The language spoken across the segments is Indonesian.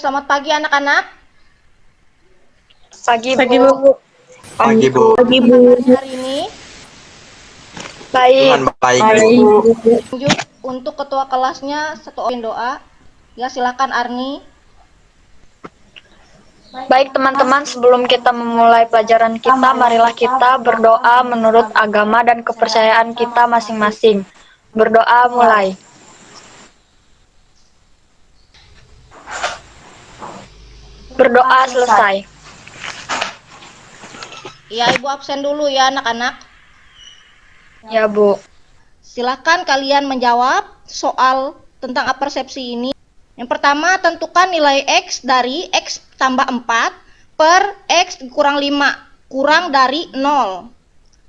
selamat pagi anak-anak. Pagi, Pagi, Bu. Bu. Pagi, Bu. Pagi, Apa Bu. kabarnya hari ini? Baik. Tuhan baik, Baik, Bu. Bu. Lanjut untuk ketua kelasnya satu orang doa. Ya, silakan Arni. Baik, teman-teman, sebelum kita memulai pelajaran kita, marilah kita berdoa menurut agama dan kepercayaan kita masing-masing. Berdoa mulai. Berdoa selesai. Ya, Ibu absen dulu ya anak-anak. Ya, Bu. Silakan kalian menjawab soal tentang apersepsi ini. Yang pertama, tentukan nilai X dari X tambah 4 per X kurang 5 kurang dari 0.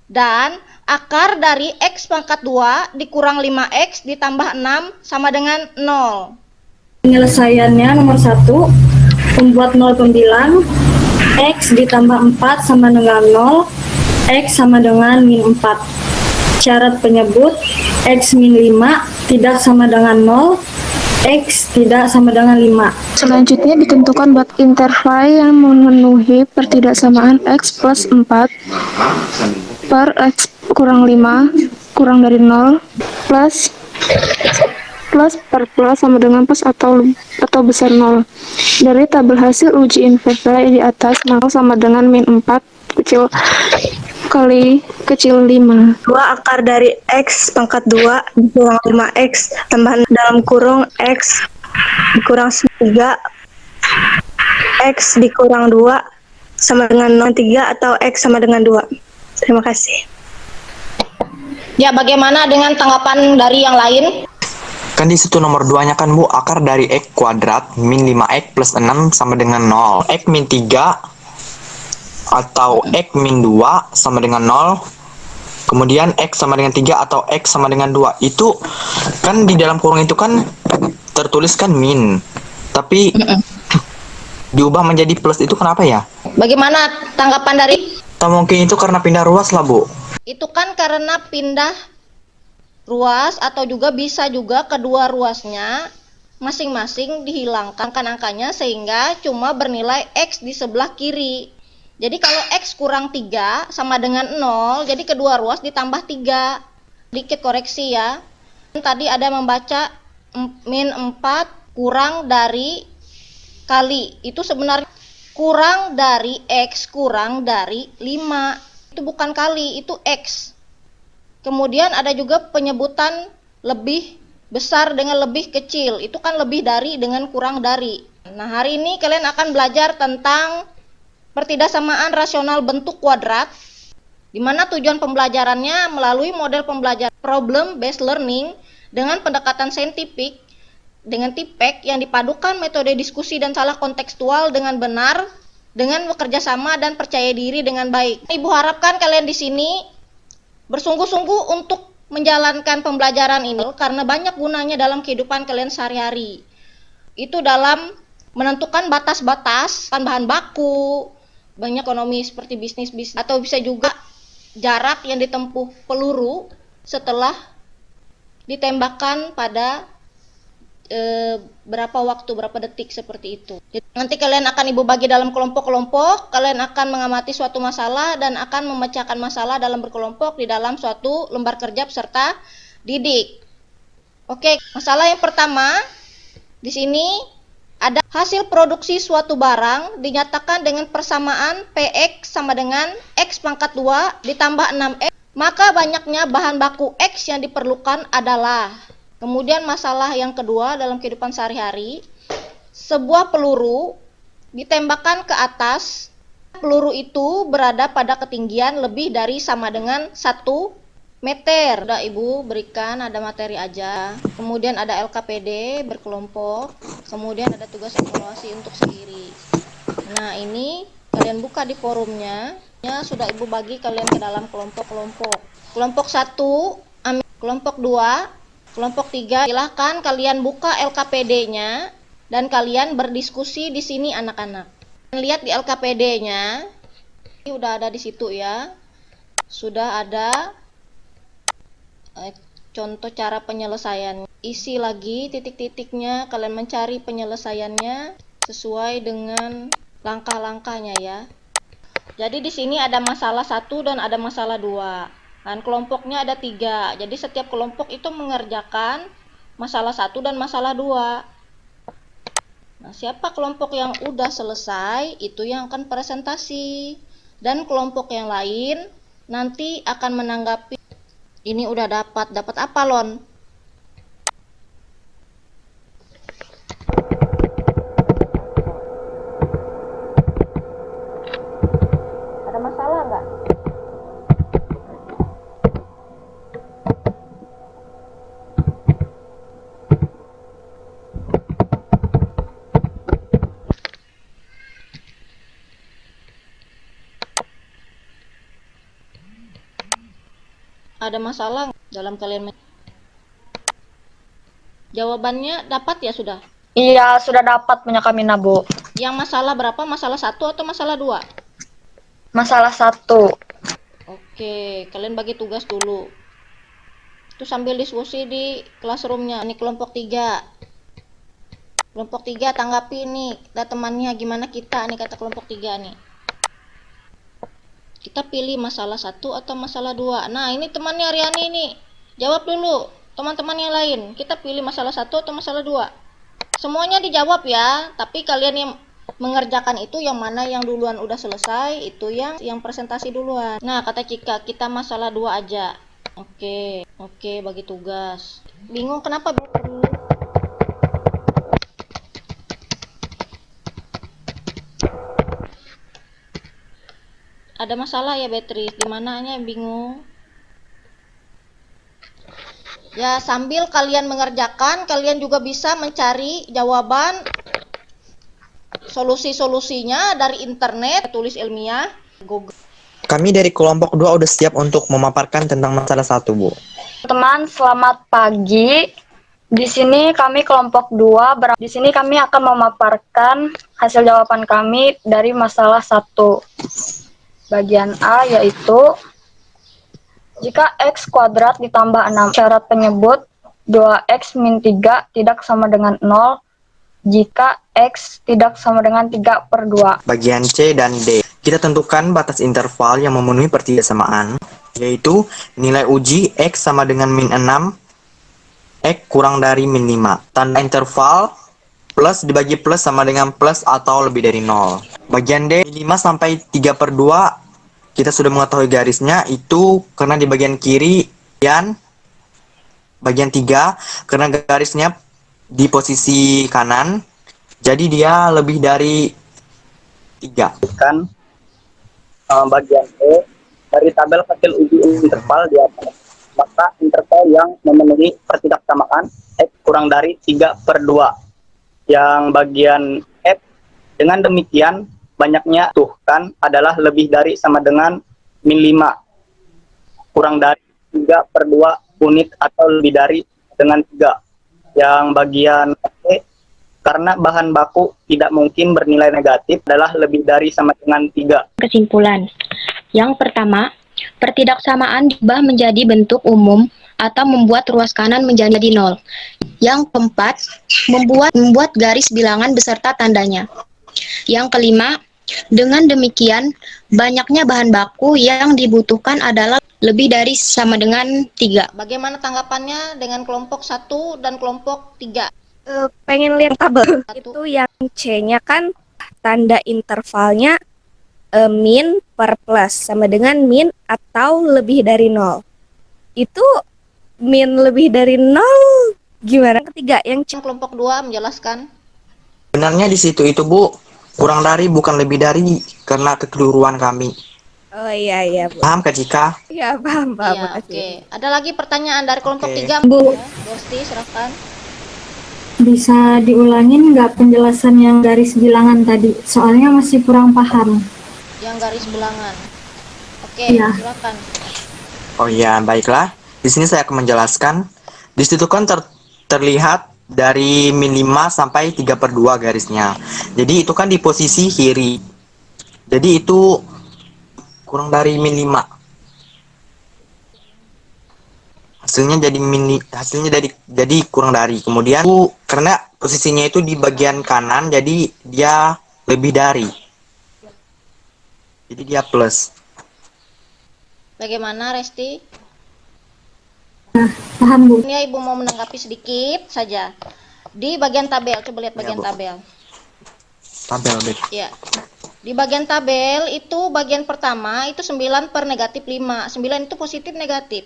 Dan akar dari X pangkat 2 dikurang 5X ditambah 6 sama dengan 0. Penyelesaiannya nomor 1, membuat 0 pembilang, X ditambah 4 sama dengan 0, X sama dengan min 4. Syarat penyebut, X min 5 tidak sama dengan 0, X tidak sama dengan 5. Selanjutnya ditentukan buat interval yang memenuhi pertidaksamaan X plus 4 per X kurang 5 kurang dari 0 plus per plus sama dengan plus atau besar 0. Dari tabel hasil uji interval di atas, maka sama dengan min 4 kecil kali kecil 5. 2 akar dari X pangkat 2 dikurang 5X tambah dalam kurung X dikurang 3 X dikurang 2 sama dengan 3 atau X sama dengan 2. Terima kasih. Ya, bagaimana dengan tanggapan dari yang lain? Kan di situ nomor 2-nya kan, Bu, akar dari X kuadrat min 5X plus 6 sama dengan 0. X min 3 atau X min 2 sama dengan 0. Kemudian X sama dengan 3 atau X sama dengan 2. Itu kan di dalam kurung itu kan tertulis kan min. Tapi diubah menjadi plus itu kenapa ya? Bagaimana tanggapan dari? Atau mungkin itu karena pindah ruas lah, Bu. Itu kan karena pindah ruas atau juga bisa juga kedua ruasnya masing-masing dihilangkan angkanya sehingga cuma bernilai X di sebelah kiri. Jadi kalau X kurang 3 sama dengan 0, jadi kedua ruas ditambah 3. Sedikit koreksi ya. Tadi ada membaca min 4 kurang dari kali. Itu sebenarnya kurang dari X kurang dari 5. Itu bukan kali, itu X. Kemudian ada juga penyebutan lebih besar dengan lebih kecil. Itu kan lebih dari dengan kurang dari. Nah, hari ini kalian akan belajar tentang pertidaksamaan rasional bentuk kuadrat, di mana tujuan pembelajarannya melalui model pembelajaran problem based learning dengan pendekatan saintifik dengan TIPEC yang dipadukan metode diskusi dan salah kontekstual dengan benar, dengan bekerja sama dan percaya diri dengan baik. Ibu harapkan kalian di sini bersungguh-sungguh untuk menjalankan pembelajaran ini karena banyak gunanya dalam kehidupan kalian sehari-hari. Itu dalam menentukan batas-batas bahan baku, banyak ekonomi seperti bisnis atau bisa juga jarak yang ditempuh peluru setelah ditembakkan pada berapa waktu, berapa detik seperti itu. Jadi, nanti kalian akan Ibu bagi dalam kelompok-kelompok, kalian akan mengamati suatu masalah dan akan memecahkan masalah dalam berkelompok di dalam suatu lembar kerja peserta didik. Oke, masalah yang pertama di sini ada hasil produksi suatu barang dinyatakan dengan persamaan PX sama dengan X pangkat 2 ditambah 6X, maka banyaknya bahan baku X yang diperlukan adalah. Kemudian masalah yang kedua dalam kehidupan sehari-hari, sebuah peluru ditembakkan ke atas, peluru itu berada pada ketinggian lebih dari sama dengan 1 meter. Udah Ibu berikan, ada materi aja. Kemudian ada LKPD berkelompok, kemudian ada tugas evaluasi untuk sendiri. Nah, ini kalian buka di forumnya, ya sudah Ibu bagi kalian ke dalam kelompok-kelompok. Kelompok 1, kelompok 2, kelompok 3, silahkan kalian buka LKPD-nya dan kalian berdiskusi di sini anak-anak. Lihat di LKPD-nya, ini udah ada di situ ya. Sudah ada contoh cara penyelesaiannya. Isi lagi titik-titiknya, kalian mencari penyelesaiannya. sesuai dengan langkah-langkahnya ya. Jadi di sini ada masalah 1 dan ada masalah 2. Dan kelompoknya ada 3. Jadi setiap kelompok itu mengerjakan masalah 1 dan masalah 2. Nah, siapa kelompok yang udah selesai itu yang akan presentasi. Dan kelompok yang lain nanti akan menanggapi. Ini udah dapat apa, Lon? Ada masalah nggak? Ada masalah dalam kalian jawabannya dapat ya sudah? Iya, sudah dapat punya kami, Bu. Yang masalah berapa? Masalah 1 atau masalah 2? Masalah 1. Oke, kalian bagi tugas dulu. Itu sambil diskusi di classroomnya. Ini kelompok 3. Kelompok 3 tanggapi nih. Kita temannya gimana kita nih, kata kelompok 3 nih. Kita pilih masalah 1 atau masalah 2. Nah, ini temannya Riani nih. Jawab dulu. Teman-teman yang lain, kita pilih masalah 1 atau masalah 2. Semuanya dijawab ya, tapi kalian yang mengerjakan itu yang mana yang duluan udah selesai, itu yang presentasi duluan. Nah, kata Cika, kita masalah 2 aja. Oke, bagi tugas. Bingung kenapa, Betri? Ada masalah ya, Beatrice? Di mananya yang bingung? Ya, sambil kalian mengerjakan, kalian juga bisa mencari jawaban solusi-solusinya dari internet, tulis ilmiah, Google. Kami dari kelompok 2 udah siap untuk memaparkan tentang masalah 1, Bu. Teman, selamat pagi. Di sini kami kelompok 2. Di sini kami akan memaparkan hasil jawaban kami dari masalah 1. Bagian A yaitu jika x kuadrat ditambah 6, syarat penyebut 2x min 3 tidak sama dengan 0 jika x tidak sama dengan 3/2. Bagian C dan D. Kita tentukan batas interval yang memenuhi pertidaksamaan, yaitu nilai uji x sama dengan min 6, x kurang dari min 5. Tanda interval plus dibagi plus sama dengan plus atau lebih dari 0. Bagian D, 5 sampai 3/2. Kita sudah mengetahui garisnya, itu karena di bagian kiri dan bagian 3 karena garisnya di posisi kanan, jadi dia lebih dari 3. Kan bagian E dari tabel hasil uji interval di atas, maka interval yang memenuhi pertidaksamaan x kurang dari 3/2. Yang bagian F, dengan demikian banyaknya tuhkan adalah lebih dari sama dengan min 5 kurang dari 3/2 unit atau lebih dari dengan 3. Yang bagian E, karena bahan baku tidak mungkin bernilai negatif adalah lebih dari sama dengan 3. Kesimpulan. Yang pertama, pertidaksamaan diubah menjadi bentuk umum atau membuat ruas kanan menjadi 0. Yang keempat, membuat garis bilangan beserta tandanya. Yang kelima, dengan demikian banyaknya bahan baku yang dibutuhkan adalah lebih dari sama dengan 3. Bagaimana tanggapannya dengan kelompok 1 dan kelompok 3? Pengen lihat tabel. Satu. Itu yang C-nya kan tanda intervalnya min per plus sama dengan min atau lebih dari 0. Itu min lebih dari 0 gimana? Ketiga yang C. Kelompok 2 menjelaskan. Sebenarnya di situ itu, Bu, kurang dari bukan lebih dari karena kekeliruan kami. Oh iya Bu. Paham Kak Cika? Iya paham. Iya, oke. Ada lagi pertanyaan dari kelompok Oke. 3? Bu. Ya, Gersti, silakan. Bisa diulangin nggak penjelasan yang garis bilangan tadi? Soalnya masih kurang paham. Yang garis bilangan. Oke, Iya. silakan. Oh iya, baiklah. Di sini saya akan menjelaskan. Di situ kan terlihat dari min 5 sampai 3/2 garisnya. Jadi itu kan di posisi kiri. Jadi itu kurang dari min 5. Hasilnya jadi kurang dari. Kemudian karena posisinya itu di bagian kanan, jadi dia lebih dari. Jadi dia plus. Bagaimana, Resti? Paham, Bu. Ini ya, Ibu mau menanggapi sedikit saja. Di bagian tabel, coba lihat bagian Bu. tabel. Tabel, Bet. Ya. Di bagian tabel itu bagian pertama itu 9 per negatif 5. 9 itu positif negatif.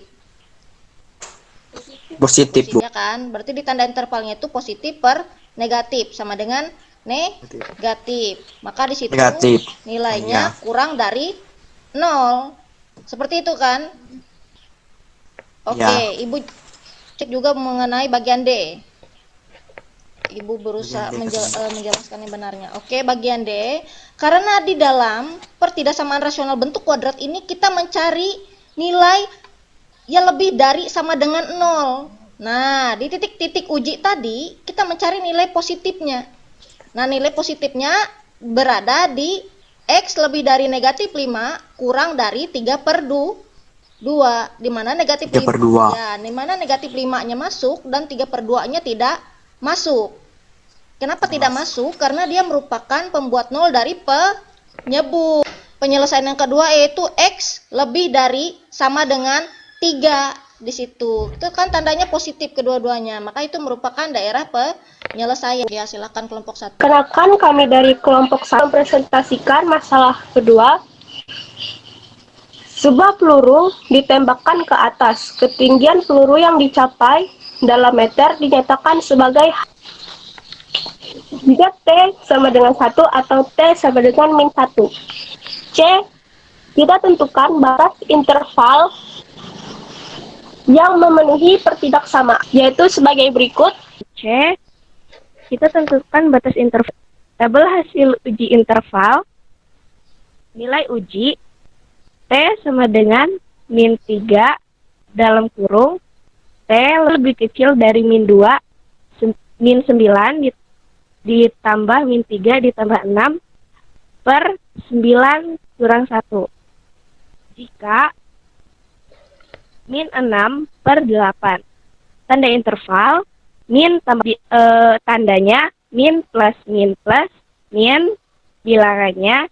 Positif, Bu. Ya kan? Berarti di tanda intervalnya itu positif per negatif sama dengan negatif. Maka di situ Negatif. nilainya Iya. kurang dari 0. Seperti itu kan? Oke, Iya. Ibu cek juga mengenai bagian D. Ibu berusaha menjelaskan yang benarnya. Oke, bagian D. Karena di dalam pertidaksamaan rasional bentuk kuadrat ini kita mencari nilai yang lebih dari sama dengan 0. Nah, di titik-titik uji tadi kita mencari nilai positifnya. Nah, nilai positifnya berada di X lebih dari negatif 5 kurang dari 3 per 2, di mana negatif 3 per 2. Ya, di mana negatif 5-nya masuk dan 3 per 2-nya tidak masuk. Kenapa tidak masuk? Karena dia merupakan pembuat 0 dari penyebut. Penyelesaian yang kedua yaitu X lebih dari sama dengan 3 di situ. Itu kan tandanya positif kedua-duanya. Maka itu merupakan daerah penyelesaian. Ya, silakan kelompok 1. Kenakan kami dari kelompok 1 mempresentasikan masalah kedua. Sebuah peluru ditembakkan ke atas. Ketinggian peluru yang dicapai dalam meter dinyatakan sebagai jika T sama dengan 1 atau T sama dengan min 1. C. Kita tentukan batas interval yang memenuhi pertidaksamaan, yaitu sebagai berikut. C. Kita tentukan batas interval. Tabel hasil uji interval. Nilai uji T sama dengan min 3 dalam kurung T lebih kecil dari min 2 min 9 ditambah min 3 ditambah 6 per 9 kurang 1. Jika min 6 per 8. Tanda interval min tandanya min, min, bilangannya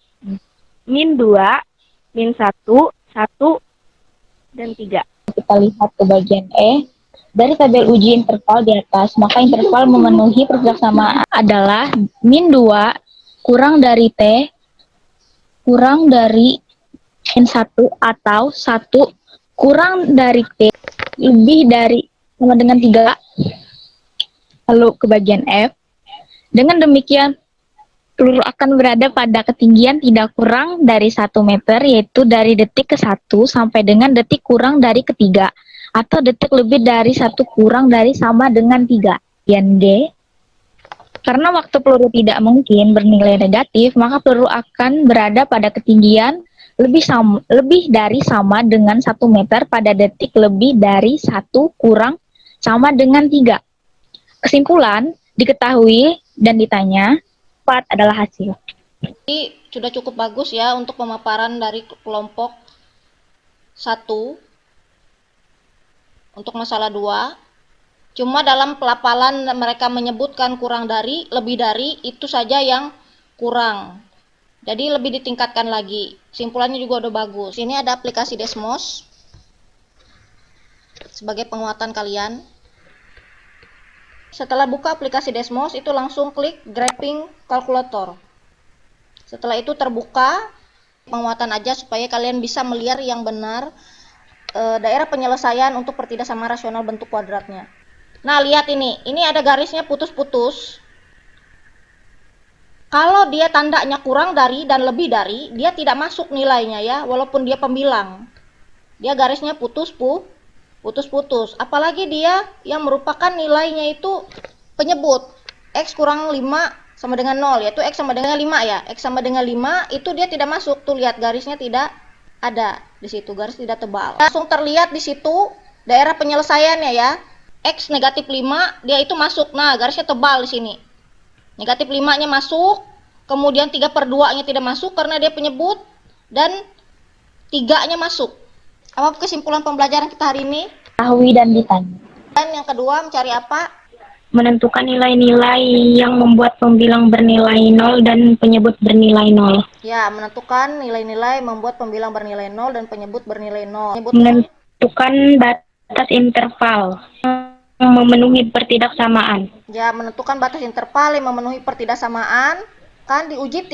min 2, min 1, 1, dan 3. Kita lihat ke bagian E. Dari tabel uji interval di atas, maka interval memenuhi pertidaksamaan adalah min 2 kurang dari T kurang dari min 1 atau 1 kurang dari T lebih dari sama dengan 3. Lalu ke bagian F. Dengan demikian, peluru akan berada pada ketinggian tidak kurang dari 1 meter, yaitu dari detik ke 1 sampai dengan detik kurang dari ketiga, atau detik lebih dari 1 kurang dari sama dengan 3. Bagian G. Karena waktu peluru tidak mungkin bernilai negatif, maka peluru akan berada pada ketinggian lebih dari sama dengan 1 meter pada detik lebih dari 1 kurang sama dengan 3. Kesimpulan, diketahui dan ditanya, 4 adalah hasil. Jadi sudah cukup bagus ya untuk pemaparan dari kelompok 1 untuk masalah 2. Cuma dalam pelafalan mereka menyebutkan kurang dari, lebih dari, itu saja yang kurang. Jadi lebih ditingkatkan lagi. Kesimpulannya juga udah bagus. Ini ada aplikasi Desmos sebagai penguatan kalian. Setelah buka aplikasi Desmos, itu langsung klik graphing calculator. Setelah itu terbuka penguatan aja supaya kalian bisa melihat yang benar daerah penyelesaian untuk pertidaksamaan rasional bentuk kuadratnya. Nah, lihat ini ada garisnya putus-putus. Kalau dia tandanya kurang dari dan lebih dari, dia tidak masuk nilainya ya, walaupun dia pembilang. Dia garisnya putus-putus. Apalagi dia yang merupakan nilainya itu penyebut. X kurang 5 sama dengan 0, yaitu X sama dengan 5 ya. X sama dengan 5 itu dia tidak masuk. Tuh lihat garisnya tidak ada di situ, garis tidak tebal. Langsung terlihat di situ daerah penyelesaiannya ya. X negatif 5 dia itu masuk. Nah, garisnya tebal di sini. Negatif 5-nya masuk, kemudian 3 per 2-nya tidak masuk karena dia penyebut, dan 3-nya masuk. Apa kesimpulan pembelajaran kita hari ini? diketahui dan ditanya. Dan yang kedua mencari apa? Menentukan nilai-nilai yang membuat pembilang bernilai 0 dan penyebut bernilai 0. Ya, menentukan nilai-nilai membuat pembilang bernilai 0 dan penyebut bernilai 0. Menentukan batas interval yang memenuhi pertidaksamaan. Ya, menentukan batas interval yang memenuhi pertidaksamaan. Kan diuji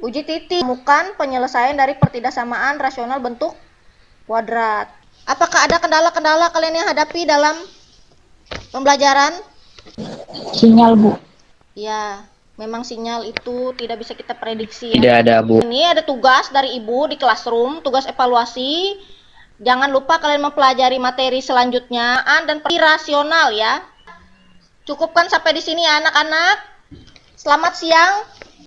uji titik. Temukan penyelesaian dari pertidaksamaan rasional bentuk kuadrat. Apakah ada kendala-kendala kalian yang hadapi dalam pembelajaran? Sinyal, Bu. Ya, memang sinyal itu tidak bisa kita prediksi. Tidak ada, Bu. Ini ada tugas dari Ibu di classroom, tugas evaluasi. Jangan lupa kalian mempelajari materi selanjutnya dan rasional ya. Cukupkan sampai di sini ya anak-anak. Selamat siang.